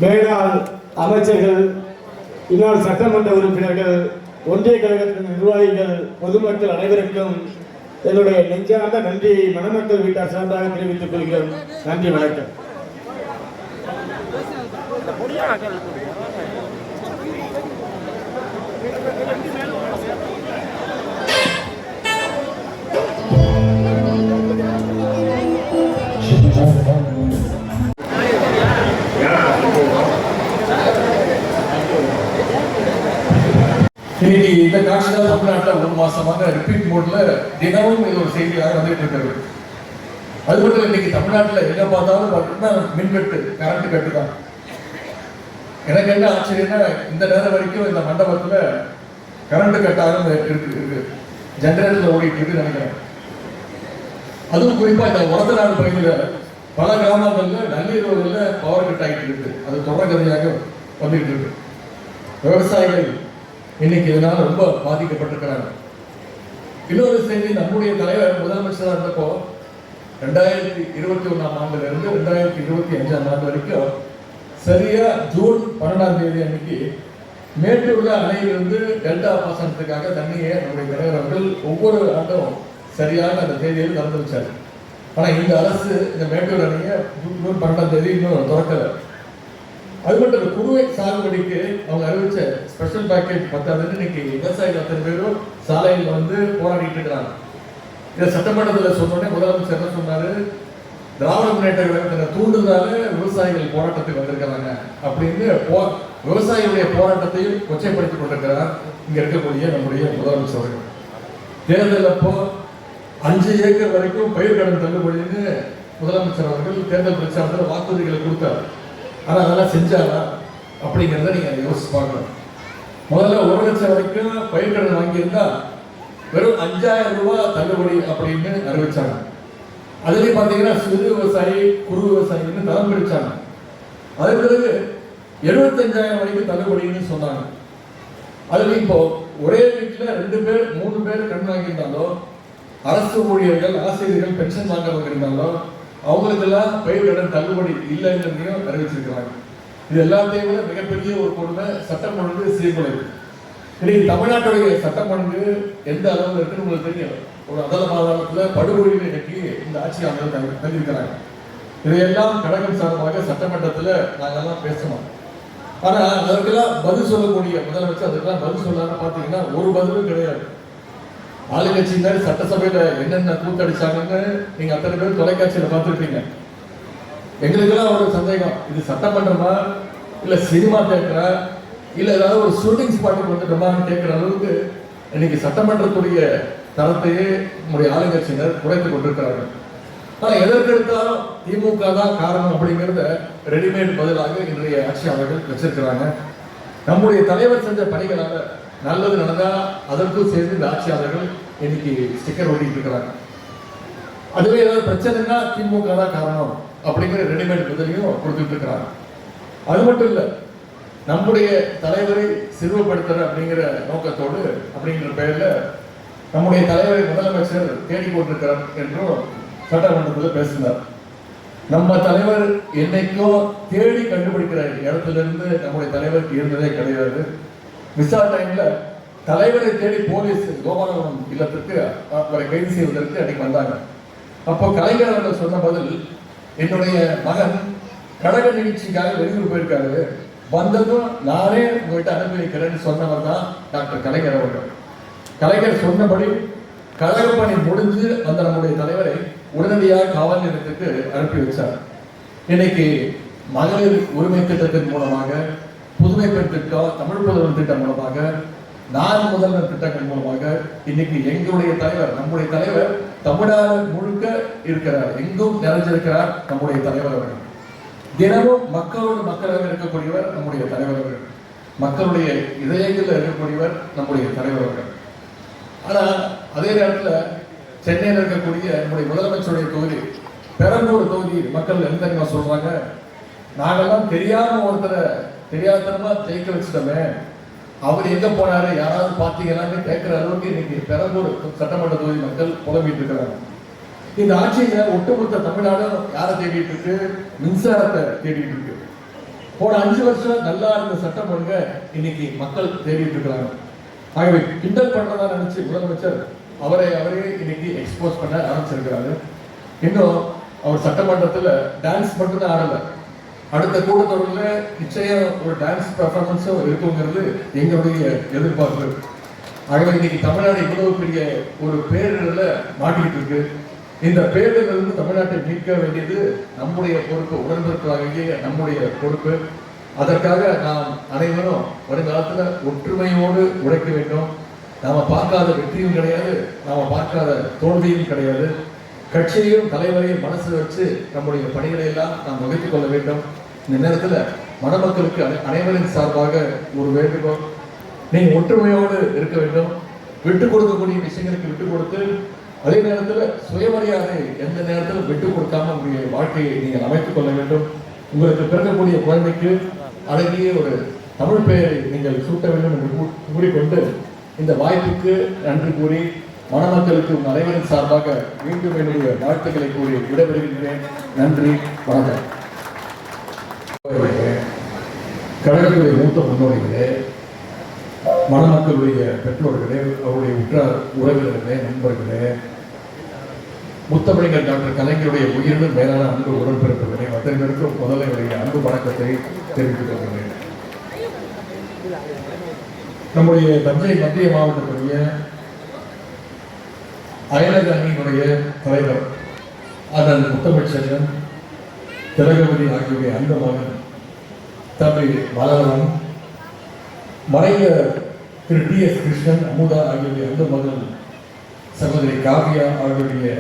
மேலாள் அமைச்சர்கள், இந்நாள் சட்டமன்ற உறுப்பினர்கள், ஒன்றிய கழகத்தின் நிர்வாகிகள், பொதுமக்கள் அனைவருக்கும் என்னுடைய நெஞ்சார்ந்த நன்றி மணமக்கள் வீட்டார் சார்பாக தெரிவித்துக் கொள்கிறோம். நன்றி, வணக்கம். இன்னைக்கு இந்த காட்சி தான் தமிழ்நாட்டில் ஒரு மாசமாக ரிப்பீட் மோட்ல தினமும் இது ஒரு செய்தியாக வந்துட்டு இருக்கிறது. அது மட்டும் இன்னைக்கு தமிழ்நாட்டில் எங்க பார்த்தாலும் பார்த்தீங்கன்னா மின்வெட்டு, கரண்ட் கட்டு தான். எனக்கு என்ன ஆச்சரியம்னா இந்த நேரம் வரைக்கும் இந்த மண்டபத்தில் கரண்ட் கட்டாக இருக்கு, ஜெனரேட்டர்ல ஓடிட்டு இருக்கு நினைக்கிறேன். அதுவும் குறிப்பா இந்த உரத்தநாடு பகுதியில் பல கிராமங்கள்ல நள்ளிரவுல பவர் கட் ஆகிட்டு இருக்கு. அது தொடர்கதையாக வந்துட்டு இருக்கு. விவசாயிகள் இன்னைக்கு இதனால ரொம்ப பாதிக்கப்பட்டிருக்கிறாங்க. இன்னொரு செய்தி, நம்முடைய தலைவர் முதலமைச்சராக இருந்தப்போ 2021ஆம் ஆண்டுல இருந்து 2025ஆம் ஆண்டு வரைக்கும் சரியா ஜூன் 12ஆம் தேதி அன்னைக்கு மேட்டூர்ல அணையிலிருந்து டெல்டா பாசனத்துக்காக தண்ணியை நம்முடைய தலைவர் அவர்கள் ஒவ்வொரு ஆண்டும் சரியாக அந்த தேதியில் திறந்து வச்சார். ஆனா இந்த அரசு இந்த மேட்டூர் அணையை ஜூன் 12ஆம் தேதி இன்னும் திறக்கல. அது மட்டும் இல்லை, குறுவை சாகுபடிக்கு அவங்க அறிவிச்ச ஸ்பெஷல் பேக்கேஜ் பத்தாதுன்னு இன்னைக்கு விவசாயிகள் அத்தனை பேரும் சாலையில் வந்து போராடிட்டு இருக்கிறாங்க. இதை சட்டமன்றத்தில் சொன்னோடனே முதலமைச்சர் என்ன சொன்னாரு, திராவிட முன்னேற்ற கழகத்தின தூண்டுதலால விவசாயிகள் போராட்டத்துக்கு வந்திருக்கிறாங்க அப்படின்னு விவசாயிகளுடைய போராட்டத்தையும் கொச்சைப்படுத்திக் கொண்டிருக்கிறார் இங்க இருக்கக்கூடிய நம்முடைய முதலமைச்சர் அவர்கள். தேர்தல் அப்போ 5 ஏக்கர் வரைக்கும் பயிர்கடன் தள்ளுபடின்னு முதலமைச்சர் அவர்கள் தேர்தல் பிரச்சாரத்தில் வாக்குறுதிகளை கொடுத்தார். ஆனால் அதெல்லாம் செஞ்சாரா அப்படிங்கிறத நீங்கள் யோசிச்சு பார்க்கணும். முதல்ல 1 லட்சம் வரைக்கும் பயிர்கடன் வாங்கியிருந்தா வெறும் 5000 ரூபாய் தள்ளுபடி அப்படின்னு அறிவிச்சாங்க. அதுலேயும் பார்த்தீங்கன்னா சிறு விவசாயி, குறு விவசாயின்னு தரம் பிரிச்சாங்க. அதன் பிறகு 75,000 வரைக்கும் தள்ளுபடின்னு சொன்னாங்க. அதுல இப்போ ஒரே வீட்டில் 2 பேர் 3 பேர் கடன் வாங்கியிருந்தாலும், அரசு ஊழியர்கள், ஆசிரியர்கள், பென்ஷன் வாங்குறவங்க இருந்தாலும் அவங்களுக்கெல்லாம் பயிர்கடன் தள்ளுபடி இல்லைங்கிறதையும் அறிவிச்சிருக்கிறாங்க. இது எல்லாத்தையும் விட மிகப்பெரிய ஒரு கொடுமை சட்டம் ஒழுங்கு சீர்குலைவு. இன்னைக்கு தமிழ்நாட்டுடைய சட்டம் ஒழுங்கு எந்த அளவில் இருக்குன்னு உங்களுக்கு தெரியும். ஒரு அதல மாகாணத்தில் படுகொலையில் இன்னைக்கு இந்த ஆட்சியாளர்கள் தங்கியிருக்கிறாங்க. இதையெல்லாம் கழகம் சார்பாக சட்டமன்றத்தில் நாங்கெல்லாம் பேசணும். ஆனா அதற்கெல்லாம் பதில் சொல்லக்கூடிய முதலமைச்சர் அதுக்கெல்லாம் பதில் சொல்லாம பார்த்தீங்கன்னா ஒரு பதிலும் கிடையாது. ஆளுங்கட்சியினர் சட்டசபையில என்னென்ன கூத்தடிச்சாங்கன்னு நீங்க அத்தனை பேர் தொலைக்காட்சியில பார்த்துருப்பீங்க. எங்களுக்கெல்லாம் ஒரு சந்தேகம், இது சட்டமன்றமா இல்ல சினிமா தியேட்டரா இல்ல ஏதாவது ஒரு ஷூட்டிங் ஸ்பாட்டுக்கு வந்துட்டோமான்னு கேட்கிற அளவுக்கு இன்னைக்கு சட்டமன்றத்துடைய தரத்தையே நம்முடைய ஆளுங்கட்சியினர் குறைத்துக் கொண்டிருக்கிறார்கள். ஆனா எதற்கு எடுத்தாலும் திமுக தான் காரணம் அப்படிங்கிறத ரெடிமேட் பதிலாக இன்றைய ஆட்சியாளர்கள் வச்சிருக்கிறாங்க. நம்முடைய தலைவர் செஞ்ச பணிகளால நல்லது நடந்தா அதற்கும் சேர்ந்து இந்த ஆட்சியாளர்கள் இன்னைக்கு ஸ்டிக்கர் ஓட்டிட்டு இருக்கிறாங்க. அதுவே ஏதாவது பிரச்சனைனா திமுக தான் காரணம் அப்படிங்கிற ரெடிமேட் பதிலையும் கொடுத்துட்டு இருக்கிறாங்க. அது மட்டும் இல்ல, நம்முடைய தலைவரை சிறுவப்படுத்துற அப்படிங்கிற நோக்கத்தோடு அப்படிங்கிற பெயர்ல நம்முடைய தலைவரை முதலமைச்சர் தேடிக்கொண்டிருக்கிறார் என்றும் சட்டமன்றத்தில் பேசினார். நம்ம தலைவர் என்னைக்கும் தேடி கண்டுபிடிக்கிற இடத்துல இருந்து நம்முடைய தலைவருக்கு இருந்ததே கிடையாது. விசா டைம்ல தலைவரை தேடி போலீஸ் கோபாலபுரம் இல்லத்திற்கு அவரை கைது செய்வதற்கு அன்னைக்கு வந்தாங்க. அப்போ கலைஞர் அவர்கள் சொன்ன பதில், என்னுடைய மகன் கழக நிகழ்ச்சிக்காக வெளியூர் போயிருக்காரு, வந்ததும் நானே உங்கள்கிட்ட அனுப்பி வைக்கிறேன்னு சொன்னவர் தான் டாக்டர் கலைஞர் அவர்கள். கலைஞர் சொன்னபடி கழக பணி முடிஞ்சு வந்த நம்முடைய தலைவரை உடனடியாக காவல் நிலையத்துக்கு அனுப்பி வச்சார். இன்னைக்கு மகளிர் உரிமை திட்டத்தின் மூலமாக, புதுமை பெண் திட்டம், தமிழ் புதல்வர் திட்டம் மூலமாக, நான் முதல்வர் திட்டங்கள் மூலமாக இன்னைக்கு எங்களுடைய தலைவர், நம்முடைய தலைவர் தமிழ்நாடு முழுக்க இருக்கிறார், எங்கும் நிறைஞ்சிருக்கிறார் நம்முடைய தலைவர் அவர்கள். தினமும் மக்களோடு மக்களாக இருக்கக்கூடியவர் நம்முடைய தலைவர் அவர்கள். மக்களுடைய இதயங்களில் இருக்கக்கூடியவர் நம்முடைய தலைவர் அவர்கள். ஆனா அதே நேரத்தில் சென்னையில் இருக்கக்கூடிய நம்முடைய முதலமைச்சருடைய தொகுதி, பெரம்பூர் தொகுதி மக்கள் என்ன தெரியுமா சொல்றாங்க, நாங்கெல்லாம் தெரியாம ஒருத்தரை தெரியாதனமா ஜெயிக்க வச்சுட்டோமே, அவர் எங்க போனாரு யாராவது பார்த்தீங்களான்னு கேட்கிற அளவுக்கு இன்னைக்கு பெரம்பூர் சட்டமன்ற தொகுதி மக்கள் புலம்பிட்டு இருக்கிறாங்க. இந்த ஆட்சியில ஒட்டுமொத்த தமிழ்நாடும் யாரை தேடிட்டு இருக்கு? மின்சாரத்தை தேடிட்டு இருக்கு. போன 5 வருஷம் நல்லா இருந்த சட்டம் ஒழுங்க இன்னைக்கு மக்கள் தேடிட்டு இருக்கிறாங்க. ஆகவே கிண்டல் பண்றதா நினைச்சு முதலமைச்சர் அவரே இன்னைக்கு எக்ஸ்போஸ் பண்ண ஆரம்பிச்சிருக்கிறாரு. இன்னும் அவர் சட்டமன்றத்துல டான்ஸ் மட்டும் தான் ஆடல, அடுத்த கூட்டத்தொடரில் நிச்சயம் ஒரு டான்ஸ் பெர்ஃபார்மன்ஸும் இருக்குங்கிறது எங்களுடைய எதிர்பார்ப்பு. ஆகவே இன்னைக்கு தமிழ்நாடு இவ்வளவு பெரிய ஒரு பேரிடர்ல மாட்டிக்கிட்டு இருக்கு. இந்த பேரிடரிலிருந்து தமிழ்நாட்டை மீட்க வேண்டியது நம்முடைய பொறுப்பு, உடன்பிறப்பாகிய நம்முடைய பொறுப்பு. அதற்காக நாம் அனைவரும் வருங்காலத்துல ஒற்றுமையோடு உழைக்க வேண்டும். நாம பார்க்காத வெற்றியும் கிடையாது, நாம பார்க்காத தோல்வியும் கிடையாது. கட்சியையும் தலைவரையும் மனசில் வச்சு நம்முடைய பணிகளை எல்லாம் நாம் வகுத்துக் கொள்ள வேண்டும். இந்த நேரத்தில் மணமக்களுக்கு அனைவரின் சார்பாக ஒரு வேண்டுகோள், நீங்க ஒற்றுமையோடு இருக்க வேண்டும். விட்டுக் கொடுக்கக்கூடிய விஷயங்களுக்கு விட்டுக் கொடுத்து, அதே நேரத்தில் சுயமரியாதை எந்த நேரத்தில் விட்டுக் கொடுக்காம உங்களுடைய வாழ்க்கையை நீங்கள் அமைத்துக் கொள்ள வேண்டும். உங்களுக்கு பிறக்கக்கூடிய குழந்தைக்கு அழகிய ஒரு தமிழ் பெயரை நீங்கள் சூட்ட வேண்டும் என்று கூறிக்கொண்டு இந்த வாய்ப்புக்கு நன்றி கூறி மணமக்களுக்கு உங்கள் அனைவரின் சார்பாக மீண்டும் என்னுடைய வாழ்த்துக்களை கூறி விடைபெறுகின்றேன். நன்றி, வணக்கம். கழகத்துடைய மூத்த முன்னோடிகளே, மணமக்களுடைய பெற்றோர்களே, அவருடைய உற்றார் உறவினர்களே, நண்பர்களே, முத்தமிழர் டாக்டர் கலைஞருடைய உயிரினும் மேலான அன்பு உடன்பிறப்புகளே, அத்தனை பேருக்கும் முதல்ல அன்பு வணக்கத்தை தெரிவித்துக் கொள்கிறேன். நம்முடைய தஞ்சை மத்திய மாவட்டத்துடைய அயலக அணியினுடைய தலைவர் அண்ணன் முத்தமிழ் செல்வன், திலகவதி ஆகியோருடைய அந்த மகன் தம்பி மலரவன், மறைந்த திரு டி.எஸ். கிருஷ்ணன், அமுதா ஆகியோருடைய அந்த மகன் சகோதரி காவியா அவர்களுடைய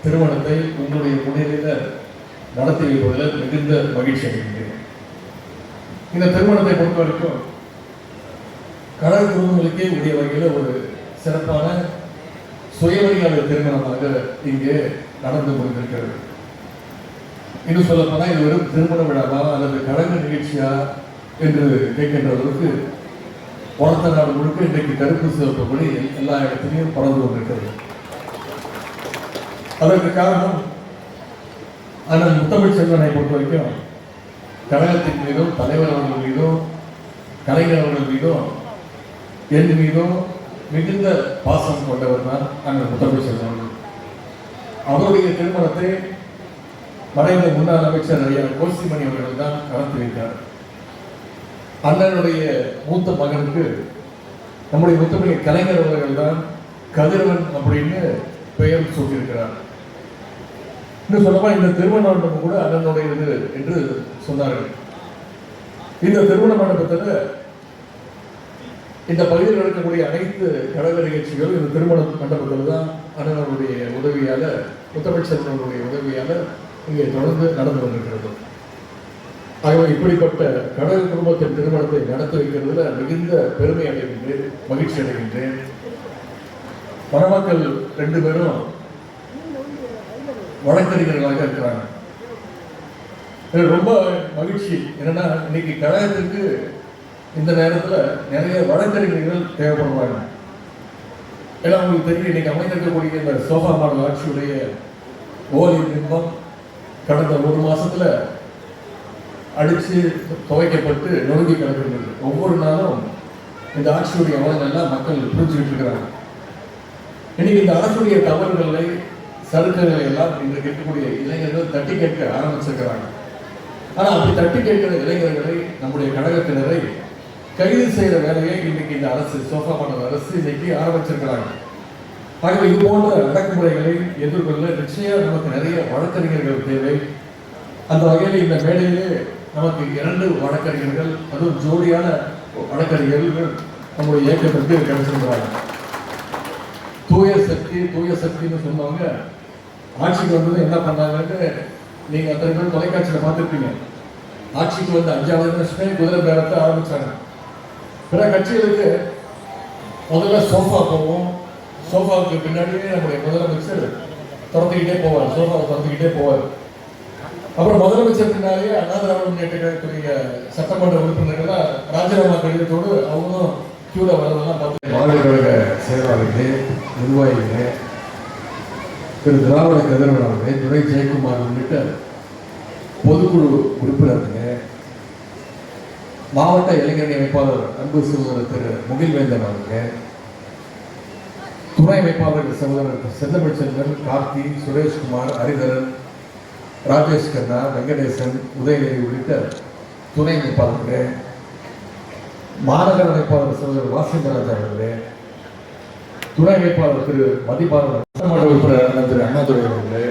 திருமணத்தை உங்களுடைய முன்னிலையில் நடத்தி வைப்பதில் மிகுந்த மகிழ்ச்சி அடைகின்றேன். இந்த திருமணத்தை பொறுத்த வரைக்கும் கழக குடும்பங்களுக்கே உரிய வகையில் ஒரு சிறப்பான சுயமரியாதை திருமணமாக இங்கே நடந்து கொண்டிருக்கிறது. இன்னும் சொல்ல போனால் இது வெறும் திருமண விழாவா அல்லது கழக நிகழ்ச்சியா என்று கேட்கின்ற அளவுக்கு பொறுத்த நாடு முழுக்க இன்றைக்கு கருப்பு சிவப்பு படி எல்லா இடத்திலையும் பறந்து கொண்டிருக்கிறது. அதற்கு காரணம் அண்ணன் முத்தமிழ் செல்வனை பொறுத்த வரைக்கும் கழகத்தின் மீதும் தலைவர் அவர்கள் மீதும் கலைஞர் அவர்கள் மீதும் என் மீதும் மிகுந்த பாசம் கொண்டவர் தான் அண்ணன் முத்தமிழ் செல்வன். அவருடைய திருமணத்தை மறைந்த முன்னாள் அமைச்சர் ஐயா கோசிமணி அவர்கள் தான் நடத்தி வைத்தார். அண்ணனுடைய மூத்த மகனுக்கு நம்முடைய முத்தமிழ் கலைஞர் அவர்கள் தான் கதிரவன் அப்படின்னு பெயர் சூட்டியிருக்கிறார். இன்னும் சொல்லப்பா இந்த திருமண மண்டபம் கூட அண்ணனுடையது என்று சொன்னார்கள். இந்த திருமண மண்டபத்தில் இந்த பகுதியில் நடக்கக்கூடிய அனைத்து கழக நிகழ்ச்சிகளும் இந்த திருமண மண்டபத்தில் தான் அண்ணனுடைய உதவியால, முத்தமிழ் செல்வனுடைய உதவியால இங்கே தொடர்ந்து நடந்து கொண்டிருக்கிறது. ஆகவே இப்படிப்பட்ட கழக குடும்பத்தின் திருமணத்தை நடத்தி வைக்கிறதுல மிகுந்த பெருமை அடைகின்றேன், மகிழ்ச்சி அடைகின்றேன். மணமக்கள் 2 பேரும் வழக்கறிஞர்களாக இருக்கிறாங்க. ரொம்ப மகிழ்ச்சி என்னன்னா, இன்னைக்கு கழகத்திற்கு இந்த நேரத்தில் நிறைய வழக்கறிஞர்கள் தேவைப்படுவாங்க. ஏன்னா உங்களுக்கு தெரியும், இன்னைக்கு அமைந்திருக்கக்கூடிய இந்த சோஃபா மாடல் ஆட்சியுடைய ஓலி பிம்பம் கடந்த 1 மாசத்துல அடித்து துவைக்கப்பட்டு நொறுங்கி கிடக்கிறது. ஒவ்வொரு நாளும் இந்த ஆட்சியுடைய அவலங்கள் மக்கள் புரிஞ்சுக்கிட்டு இருக்கிறாங்க. இன்னைக்கு இந்த அரசுடைய தவறுகளை, சறுக்குகளை எல்லாம் இன்றைக்கு இருக்கக்கூடிய இளைஞர்கள் தட்டி கேட்க ஆரம்பிச்சிருக்கிறாங்க. ஆனால் அப்படி தட்டி கேட்கிற இளைஞர்களை, நம்முடைய கழகத்தினரை கைது செய்கிற வேலையை இன்னைக்கு இந்த அரசு, சோஃபா மாடல் அரசு இன்னைக்கு ஆரம்பிச்சிருக்கிறாங்க. ஆகவே இது போன்ற அடக்குமுறைகளை எதிர்கொள்ள நிச்சயம் நமக்கு நிறைய வழக்கறிஞர்கள் தேவை. அந்த வகையில் இந்த மேடையிலே நமக்கு 2 வழக்கறிஞர்கள், அதுவும் ஜோடியான வழக்கறிஞர்கள் நம்முடைய இயக்கத்திற்கு கிடைச்சிருக்கிறாங்க. தூய சக்தின்னு சொன்னவங்க ஆட்சிக்கு வந்தது என்ன பண்ணாங்கன்னு நீங்க அத்தனை பேர் தொலைக்காட்சியில் பார்த்துருப்பீங்க. ஆட்சிக்கு வந்து 5வது வருஷமே குதிரை பேரத்தை ஆரம்பிச்சாங்க. பிற கட்சிகளுக்கு முதல்ல சோஃபா போவோம், சோஃபாவுக்கு பின்னாடியே நம்முடைய முதலமைச்சர் திறந்துக்கிட்டே போவார், சோஃபாவை திறந்துக்கிட்டே போவார். அப்புறம் முதலமைச்சர் பின்னாலேயே அண்ணா திராவிட முன்னேற்ற கழகத்துடைய சட்டமன்ற உறுப்பினர்கள்லாம் ராஜினாமா கடிதத்தோடு அவங்களும் கீழே வரதெல்லாம் பார்த்து மாநில கழக செயலாளர்களே, நிர்வாகிகளே, திரு திராவிட கதிரவன் அவர்களே, துரை ஜெயக்குமார் உள்ளிட்ட பொதுக்குழு உறுப்பினர்களே, மாவட்ட இளைஞரணி அமைப்பாளர் அன்பு சகோதரர் திரு முகில்வேந்தன் அவர்களே, துணை அமைப்பாளர்கள் சகோதரர் செந்தமிழ் செல்வன், கார்த்தி, சுரேஷ்குமார், ஹரிதரன், ராஜேஷ் கண்ணா, வெங்கடேசன், உதயநிதி உள்ளிட்ட துணை அமைப்பாளர்களே, மாநகர அமைப்பாளர் சகோதரர் வாசிந்தராஜ் அவர்களே, துணை அமைப்பாளர் திரு மதிபாலன், சட்டமன்ற உறுப்பினர் அண்ணன் திரு அண்ணாதுரை அவர்களே,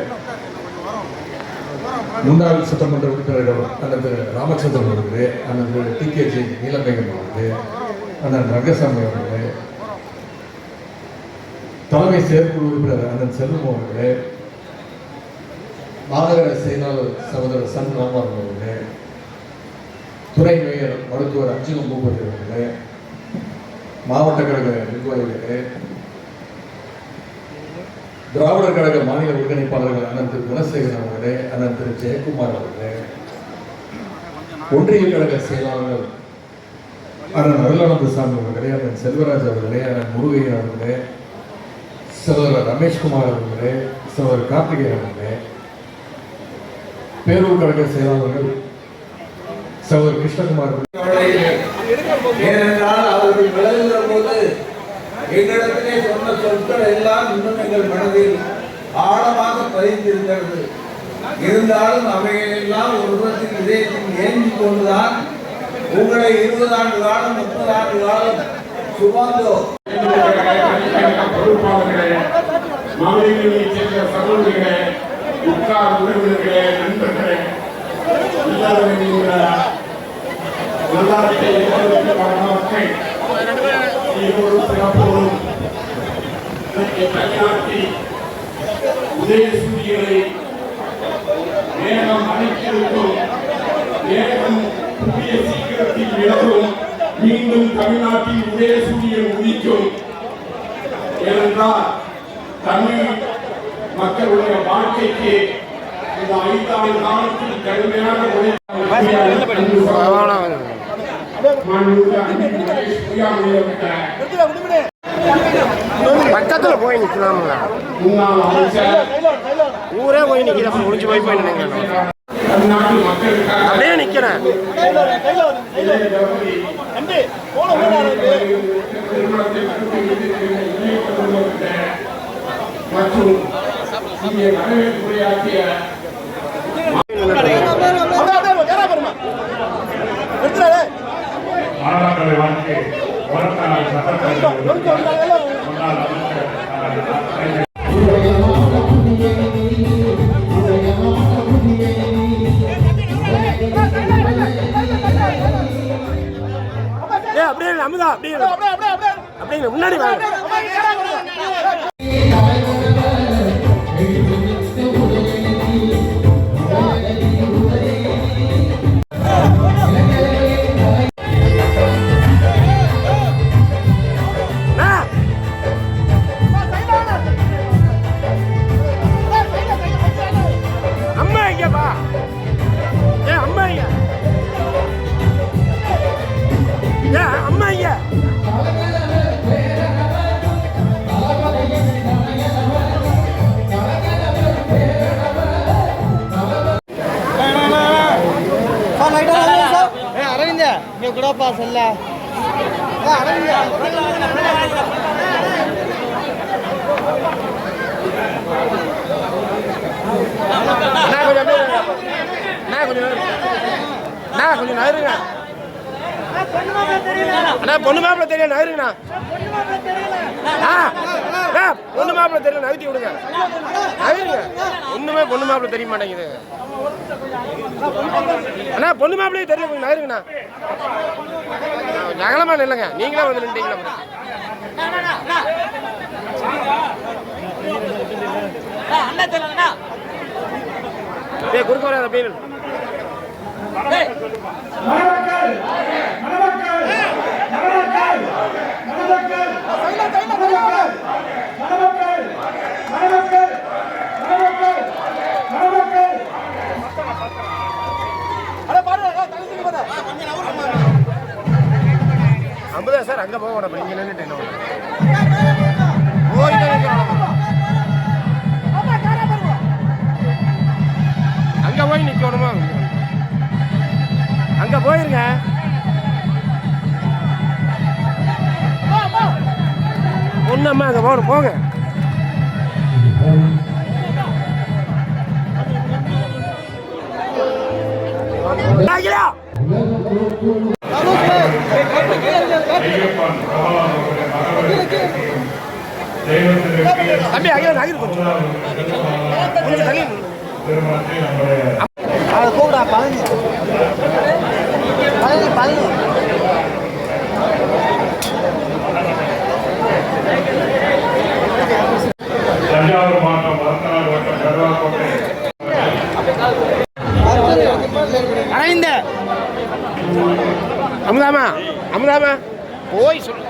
முன்னாள் சட்டமன்ற உறுப்பினர் அண்ணன் திரு ராமச்சந்திரன் அவர்களே, அண்ணன் திரு TKG நீலமேகன் அவர்களே, அண்ணன் ரங்கசாமி அவர்களே, தலைமை செயற்குழு உறுப்பினர் அண்ணன் செல்வம் அவர்களே, மாநகர செயலாளர் சகோதரர் சன் ராமன் அவர்களே, துணை மேயர் மருத்துவர் அஞ்சுகம் பூபதி அவர்களே, மாவட்ட கழக நிர்வாகிகளே, திராவிடர் கழக மாநில ஒருங்கிணைப்பாளர்கள் அண்ணன் திரு குணசேகரன் அவர்களே, அண்ணன் திரு ஜெயக்குமார் அவர்களே, ஒன்றிய கழக செயலாளர்கள் அண்ணன் அருளானந்தசாமி அவர்களே, அண்ணன் செல்வராஜ் அவர்களே, அண்ணன் முருகையன் அவர்களே, சகோதரர் ரமேஷ்குமார் அவர்களே, சகோதரர் கார்த்திகேயன் அவர்களே, பேரூர் கழக செயலாளர்கள் சகோதரர் கிருஷ்ணகுமார் ஏனென்றால் அவர்கள் விலகுகிற போது எங்களிடத்திலே சொன்ன சொற்கள் எல்லாம் இன்னும் எங்கள் மனதில் ஆழமாக பதிந்திருக்கிறது. இருந்தாலும் அவைகளெல்லாம் ஒரு புறத்தில் இதயத்தில் ஏந்தி கொண்டுதான் உங்களை 20 ஆண்டு காலம் 30 ஆண்டு காலம் சுமந்தோம். பொறுப்பாளர்களே, மாநிலங்களைச் சேர்ந்த சகோதரிகளே, உட்கார் உறவினர்களே, நண்பர்களே, எல்லாரும் நல்லாட்சியை மக்கள் ஒரு சிறப்போடும் தனியாட்சி உதயசூரியனை மேகம் அணைத்திருக்கும், மேகம் புதிய சீக்கிரத்தில் விலகும், மீண்டும் தமிழ்நாட்டில் உதயசூரியன் உதிக்கும். ஏனென்றால் தமிழ் மக்களுடைய வாழ்க்கைக்கு இந்த 5 ஆண்டு காலத்தில் கடுமையான பக்கத்துல போய் நிக்கலாம்ல, முன்னாள் அமைச்சர் ஊரே போய் நிக்கிற முடிச்சு போய் தமிழ்நாட்டு மக்களுக்காக அப்படியே நிக்கிறேன். மற்றும் இங்கே வரவேற்புரையாற்றிய மாணவர்களை வாழ்க்கை வளர்த்தார் சட்டப்பேரவை முன்னாள் அமைச்சர் அப்படியே அமுதா அப்படியே அப்படியே முன்னாடி வாங்க. அம்மா இங்கப்பா, ஏன் அம்மா இங்க, ஏன் அம்மா இங்க. அரவிந்த் இங்க கூடப்பா சொல்ல கொஞ்சம் நகருங்க அண்ணா, பொண்ணு மாப்பிள்ள தெரியும் நகருங்கண்ணா. பொண்ணு மாப்பிள்ள தெரியல, நகர்த்தி விடுங்க, நகருங்க. ஒண்ணுமே பொண்ணு மாப்பிள்ள தெரிய மாட்டேங்குது அண்ணா, பொண்ணு மாப்பிள்ளையே தெரியல, கொஞ்சம் நகருங்கண்ணா. நகலமா இல்லைங்க, நீங்களே வந்து நின்றுட்டீங்களா. குறுக்க வராத பேரு அம்புதா சார், அங்க போக நகருங்க. ஒண்ணம்மா அங்க போகணும் போங்க. ஐயா! ஐயப்பன் கமலம் அவருடைய மகனுடைய தெய்வத்திற்கு தம்பி அகில நகர் கொஞ்சம் தள்ளி திருமணத்தை நம்முடைய அதை கூப்பிடா பழனி பழனி பழனி தஞ்சாவூர் மாவட்டம் மரத்தநாடு வட்டம் கருவாக்கோட்டை அரவிந்த அமுதாமா அமுதாமா போய் சொல்லுங்க.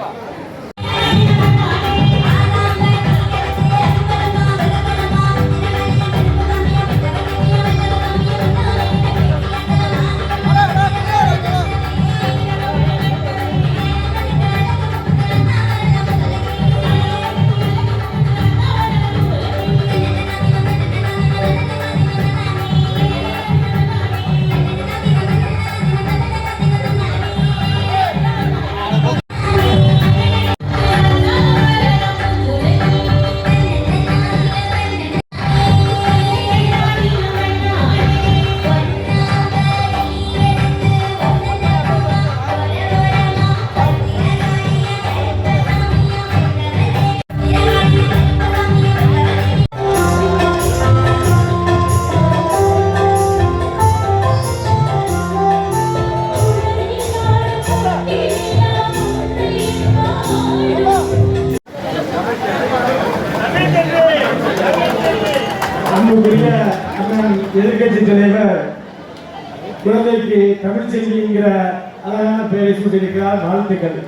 அன்புக்குரிய அண்ணன் எதிர்கட்சி தலைவர் குழந்தைக்கு தமிழ்ச்செல்விங்கிற அழகான பெயரை சூட்டியிருக்கிறார். வாழ்த்துக்கள்.